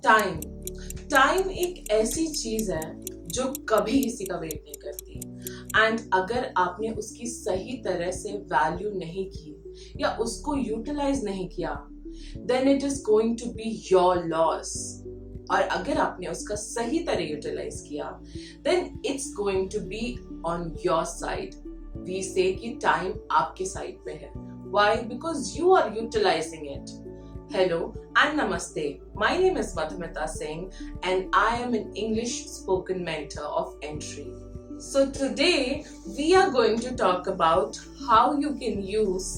Time time एक ऐसी चीज है जो कभी किसी का वेट नहीं करती एंड अगर आपने उसकी सही तरह से वैल्यू नहीं की या उसको यूटिलाइज नहीं किया then it is going to be your loss. और अगर आपने उसका सही तरह यूटिलाइज किया then it's going to be on your side. We say कि टाइम आपके साइड पे है। Why? Because you are utilizing it. Hello and Namaste. My name is Madhumita Singh and I am an English spoken mentor of entry. So today we are going to talk about how you can use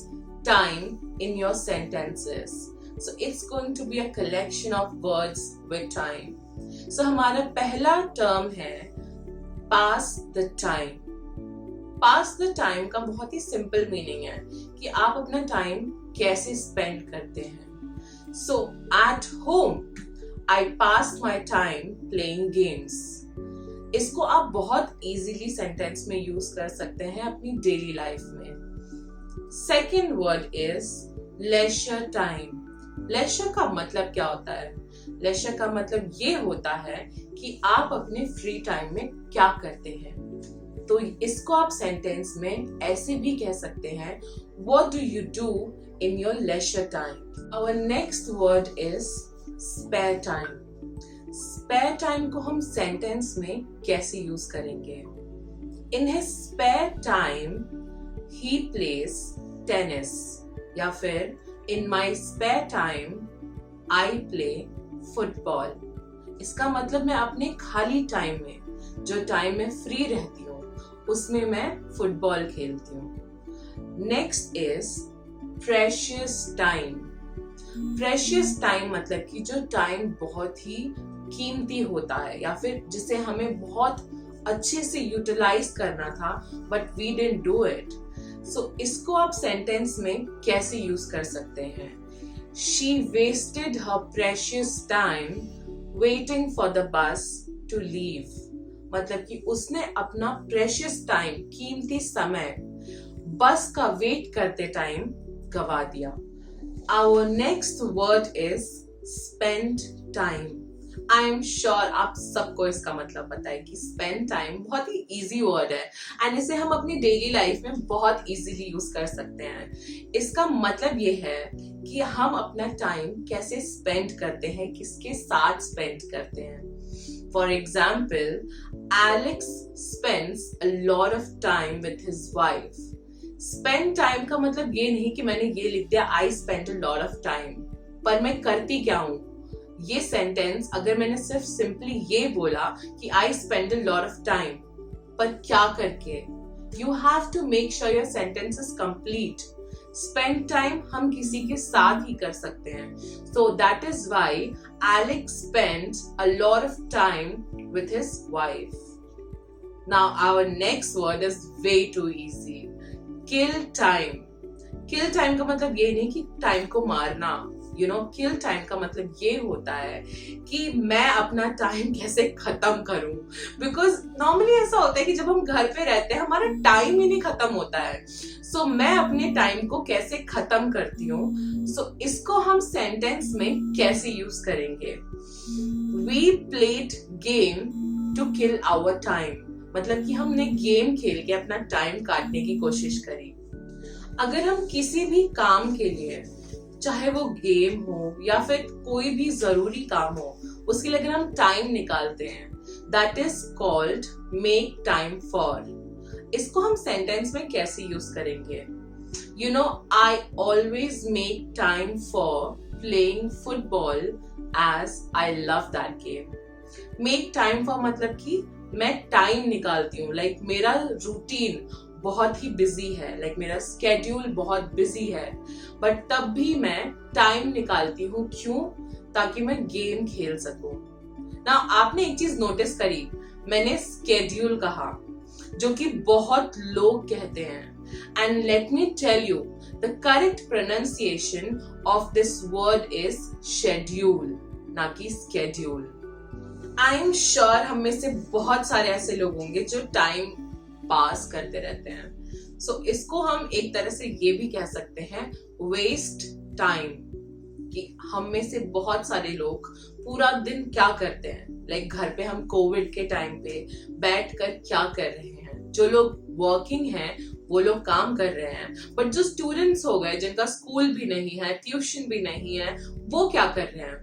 time in your sentences. So it's going to be a collection of words with time. So हमारा पहला term है pass the time. Pass the time का बहुत ही simple meaning है कि आप अपना time कैसे स्पेंड करते हैं। So at home I pass my time playing games. इसको आप बहुत इजीली सेंटेंस में यूज कर सकते हैं अपनी डेली लाइफ में। Second word is leisure time. Leisure का मतलब क्या होता है? लेजर का मतलब ये होता है कि आप अपने फ्री टाइम में क्या करते हैं। तो इसको आप सेंटेंस में ऐसे भी कह सकते हैं, What do you do in your leisure time? Our next word is spare time. Spare time को हम सेंटेंस में कैसे यूज करेंगे? In his spare time, he plays tennis. या फिर In my spare time, I play football. इसका मतलब मैं अपने खाली टाइम में, जो टाइम में फ्री रहती हूँ, उसमें मैं फुटबॉल खेलती हूँ। Next is precious time. Precious time मतलब कि जो टाइम बहुत ही कीमती होता है या फिर जिसे हमें बहुत अच्छे से यूटिलाइज करना था but we didn't do it. So इसको आप सेंटेंस में कैसे यूज कर सकते हैं? She wasted her precious time waiting for the bus to leave. मतलब कि उसने अपना प्रेशियस टाइम, कीमती समय बस का वेट करते टाइम गवा दिया। Our next word is spend time. I am sure आप सबको इसका मतलब पता है कि spend time बहुत ही easy word है एंड इसे हम अपनी डेली लाइफ में बहुत easily यूज कर सकते हैं। इसका मतलब ये है कि हम अपना टाइम कैसे स्पेंड करते हैं, किसके साथ स्पेंड करते हैं। For example, Alex spends a lot of time with his wife. Spend time का मतलब ये नहीं कि मैंने ये लिख दिया I spend a lot of time, पर मैं करती क्या हूँ? ये सेंटेंस अगर मैंने सिर्फ सिंपली ये बोला कि I spend a lot of time, पर क्या करके? You have to make sure your sentence is complete. Spend time हम किसी के साथ ही कर सकते हैं. So that is why Alex spends a lot of time with his wife. Now our next word is way too easy. Kill time. Kill time का मतलब ये नहीं कि टाइम को मारना. Kill time का मतलब ये होता है कि मैं अपना टाइम कैसे खत्म करूं. Because normally ऐसा होता है कि जब हम घर पे रहते हैं हमारा टाइम ही नहीं खत्म होता है. So मैं अपने टाइम को कैसे खत्म करती हूँ. So इसको हम सेंटेंस में कैसे यूज करेंगे? We played game to kill our time. मतलब कि हमने गेम खेल के अपना टाइम काटने की कोशिश करी। अगर हम किसी भी काम के लिए, चाहे वो गेम हो या फिर कोई भी जरूरी काम हो, उसके लिए अगर हम टाइम निकालते हैं, that is called make time for. इसको हम सेंटेंस में कैसे यूज करेंगे? I always make time for playing football as I love that game. Make time for मतलब कि मैं टाइम निकालती हूँ, लाइक मेरा रूटीन बहुत ही बिजी है, लाइक मेरा स्केड्यूल बहुत बिजी है, बट तब भी मैं टाइम निकालती हूँ। क्यों? ताकि मैं गेम खेल सकूं। ना आपने एक चीज नोटिस करी, मैंने स्केड्यूल कहा जो कि बहुत लोग कहते हैं, and let me tell you the correct pronunciation of this word is schedule, ना कि स्केड्यूल। आई एम श्योर हम में से बहुत सारे ऐसे लोग होंगे जो टाइम पास करते रहते हैं। सो इसको हम एक तरह से ये भी कह सकते हैं वेस्ट टाइम, कि हम में से बहुत सारे लोग पूरा दिन क्या करते हैं, लाइक घर पे हम कोविड के टाइम पे बैठ कर क्या कर रहे हैं। जो लोग वर्किंग हैं वो लोग काम कर रहे हैं, बट जो स्टूडेंट्स हो गए जिनका स्कूल भी नहीं है, ट्यूशन भी नहीं है, वो क्या कर रहे हैं,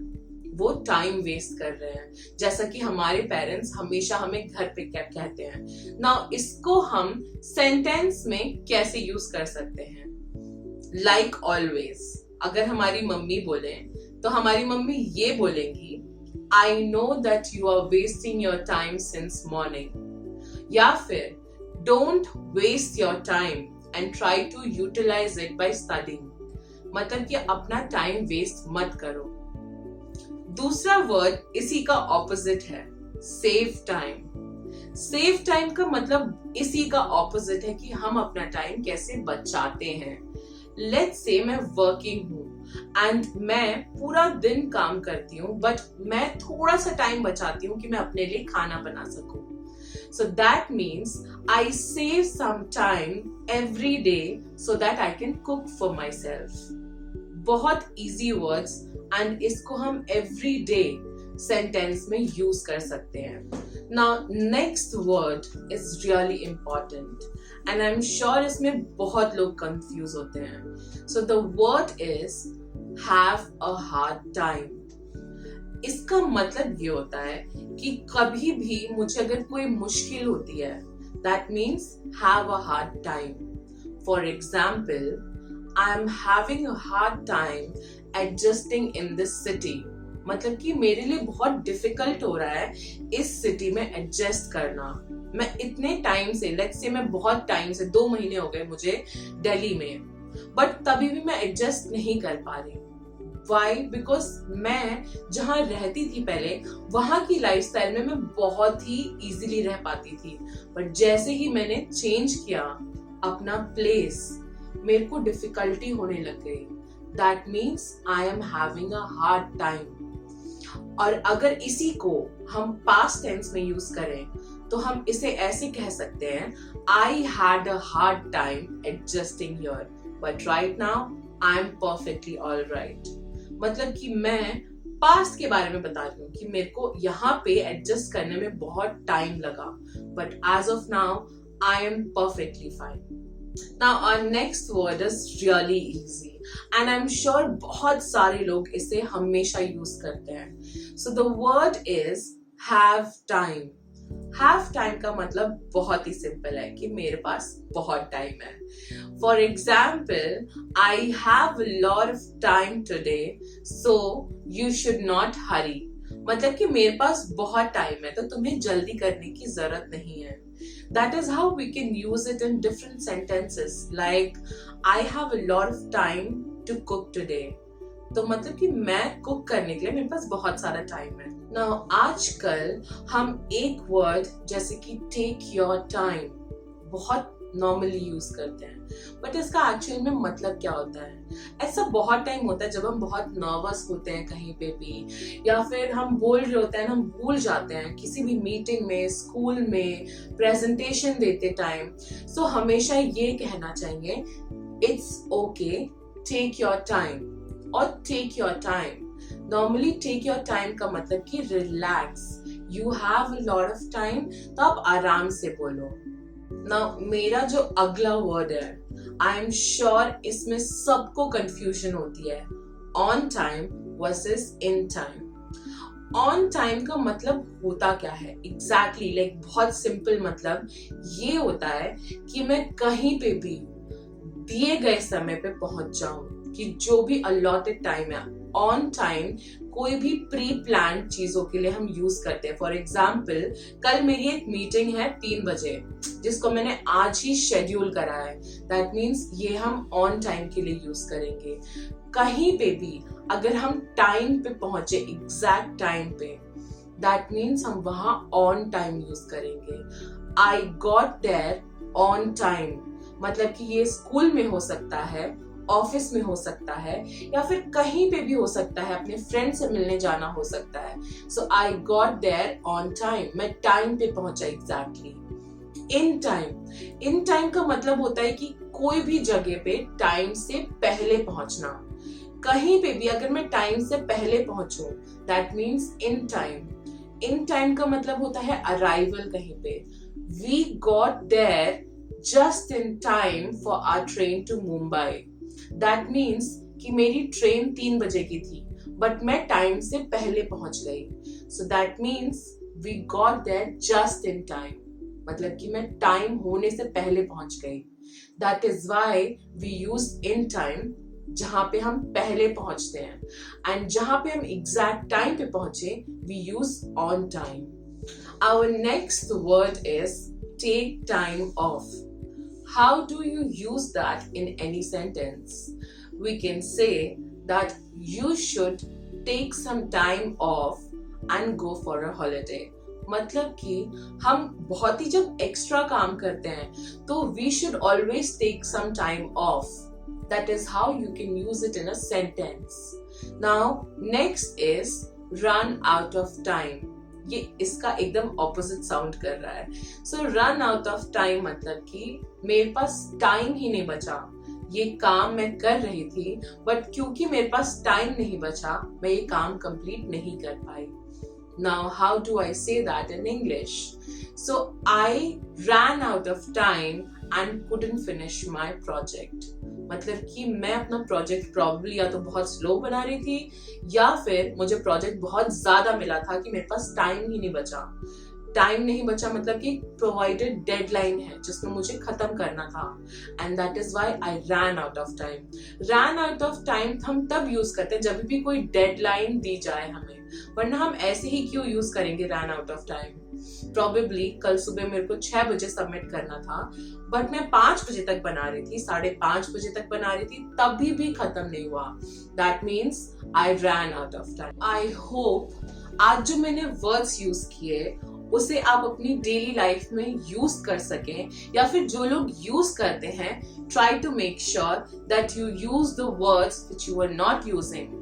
वो टाइम वेस्ट कर रहे हैं। जैसा कि हमारे पेरेंट्स हमेशा हमें घर पे क्या कहते हैं ना, इसको हम सेंटेंस में कैसे यूज कर सकते हैं। लाइक ऑलवेज, अगर हमारी मम्मी बोले तो हमारी मम्मी ये बोलेंगी, I know that you are wasting your time since morning, या फिर don't waste your time and try to utilize it by studying, मतलब कि अपना टाइम वेस्ट मत करो। दूसरा वर्ड इसी का ऑपोजिट है, सेव टाइम। सेव टाइम का मतलब इसी का ऑपोजिट है कि हम अपना टाइम कैसे बचाते हैं। लेट्स से मैं वर्किंग हूँ एंड मैं पूरा दिन काम करती हूँ, बट मैं थोड़ा सा टाइम बचाती हूँ कि मैं अपने लिए खाना बना सकूं। So that means I save some time every day so that I can cook for myself. बहुत easy words and इसको हम every day sentence में use कर सकते हैं। Now next word is really important and I'm sure इसमें बहुत लोग confuse होते हैं। So the word is have a hard time. इसका मतलब ये होता है कि कभी भी मुझे अगर कोई मुश्किल होती है, that means have a hard time. For example, I am having a hard time adjusting in this city. मतलब कि मेरे लिए बहुत डिफिकल्ट हो रहा है इस सिटी में एडजस्ट करना। मैं इतने टाइम से, लेट्स से मैं बहुत टाइम से 2 महीने हो गए मुझे दिल्ली में, बट तभी भी मैं एडजस्ट नहीं कर पा रही। Why? Because मैं जहाँ रहती थी पहले, वहाँ की लाइफस्टाइल में मैं बहुत ही इजीली रह पाती थी, बट जैसे ही मैंने चेंज किया अपना प्लेस, मेरे को डिफिकल्टी होने लग गई। That means I am having a hard time. और अगर इसी को हम पास्ट टेंस में यूज करें तो हम इसे ऐसे कह सकते हैं, I had a hard time adjusting here, but right now I am perfectly all right. मतलब कि मैं पास्ट के बारे में बता रही हूँ कि मेरे को यहाँ पे एडजस्ट करने में बहुत टाइम लगा, but as of now I am perfectly fine. Now our next word is really easy and I am sure बहुत सारे लोग इसे हमेशा यूज करते हैं। So the word is have time. Have time का मतलब बहुत ही सिंपल है कि मेरे पास बहुत टाइम है। For example, I have lot of time today so you should not हरी, मतलब कि मेरे पास बहुत टाइम है तो तुम्हें जल्दी करने की जरूरत नहीं है। That is how we can use it in different sentences, like I have a lot of time to cook today. तो मतलब कि मैं कुक करने के लिए मेरे पास बहुत सारा टाइम है। Now आजकल हम एक वर्ड जैसे कि take your time बहुत नॉर्मली यूज करते हैं, बट इसका एक्चुअल में मतलब क्या होता है? ऐसा बहुत टाइम होता है जब हम बहुत नर्वस होते हैं कहीं पे भी, या फिर हम बोल रहे होते हैं, हम भूल जाते हैं किसी भी मीटिंग में, स्कूल में, प्रेजेंटेशन देते टाइम। सो हमेशा ये कहना चाहिए, it's okay, take your time और take your time. Normally take your time का मतलब कि relax, you have a lot of time, तो आप आराम से बोलो। ना मेरा जो अगला वर्ड है, आई एम श्योर इसमें सबको कंफ्यूजन होती है, on time versus in time. On time का मतलब होता क्या है एग्जैक्टली, लाइक बहुत सिंपल मतलब ये होता है कि मैं कहीं पे भी दिए गए समय पे पहुंच जाऊं, कि जो भी अलॉटेड टाइम है। ऑन टाइम कोई भी प्री प्लान चीजों के लिए हम यूज करते हैं। फॉर एग्जाम्पल, कल मेरी एक मीटिंग है 3 बजे जिसको मैंने आज ही शेड्यूल करा है, दैट मीन्स ये हम ऑन टाइम के लिए यूज करेंगे। कहीं पे भी अगर हम टाइम पे पहुंचे, एग्जैक्ट टाइम पे, दैट मीन्स हम वहां ऑन टाइम यूज करेंगे। I got there on time, मतलब कि ये स्कूल में हो सकता है, ऑफिस में हो सकता है, या फिर कहीं पे भी हो सकता है, अपने फ्रेंड से मिलने जाना हो सकता है। So I got there on time, मैं टाइम पे पहुंचा exactly. In time, in time का मतलब होता है कि कोई भी जगह पे टाइम से पहले पहुंचना। कहीं पे भी अगर मैं टाइम से पहले पहुंचूं, that means in time. In time का मतलब होता है अराइवल कहीं पे। We got there just in time for our train to Mumbai. That means कि मेरी ट्रेन 3 बजे की थी, बट मैं टाइम से पहले पहुंच गई। So that means we got there just in time, मतलब कि मैं टाइम होने से पहले पहुंच गई। That is why we use in time, जहां पे हम पहले पहुंचते हैं, एंड जहां पे हम एग्जैक्ट टाइम पे पहुंचे we use on time. Our next word is take time off. How do you use that in any sentence? We can say that you should take some time off and go for a holiday. मतलब कि हम बहुत ही जब extra काम करते हैं तो we should always take some time off. That is how you can use it in a sentence. Now, next is run out of time. ये इसका एकदम opposite sound कर रहा है. So run out of time मतलब कि मेरे पास time ही नहीं बचा। ये काम मैं कर रही थी, बट क्योंकि मेरे पास टाइम नहीं बचा, मैं ये काम कंप्लीट नहीं कर पाई। Now, how do I say that in English? So I ran out of time and couldn't finish my project. मतलब कि मैं अपना प्रोजेक्ट प्रॉब्ली या तो बहुत स्लो बना रही थी, या फिर मुझे प्रोजेक्ट बहुत ज्यादा मिला था कि मेरे पास टाइम ही नहीं बचा। टाइम नहीं बचा मतलब कि प्रोवाइडेड डेडलाइन है जिसमें मुझे खत्म करना था, and that is why I ran out of time. Ran out of time हम तब यूज करते हैं जब भी कोई डेडलाइन दी जाए हमें, वरना हम ऐसे ही क्यों यूज करेंगे ran out of time. Probably कल सुबह मेरे को 6 बजे सबमिट करना था, बट मैं 5 बजे तक बना रही थी, 5:30 बजे तक बना रही थी, तभी भी खत्म नहीं हुआ। That means I ran out of time. I hope आज जो मैंने वर्ड्स यूज किए उसे आप अपनी डेली लाइफ में यूज कर सकें, या फिर जो लोग यूज करते हैं try to make sure that you use the words which you are not using,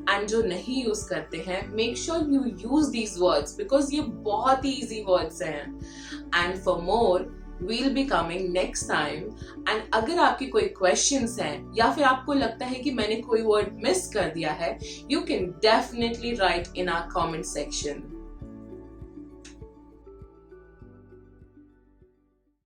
and जो नहीं यूज करते हैं make sure you use these words because ये बहुत ही इजी वर्ड्स हैं। And for more we'll be coming next time, and अगर आपके कोई questions हैं या फिर आपको लगता है कि मैंने कोई word miss कर दिया है, you can definitely write in our comment section.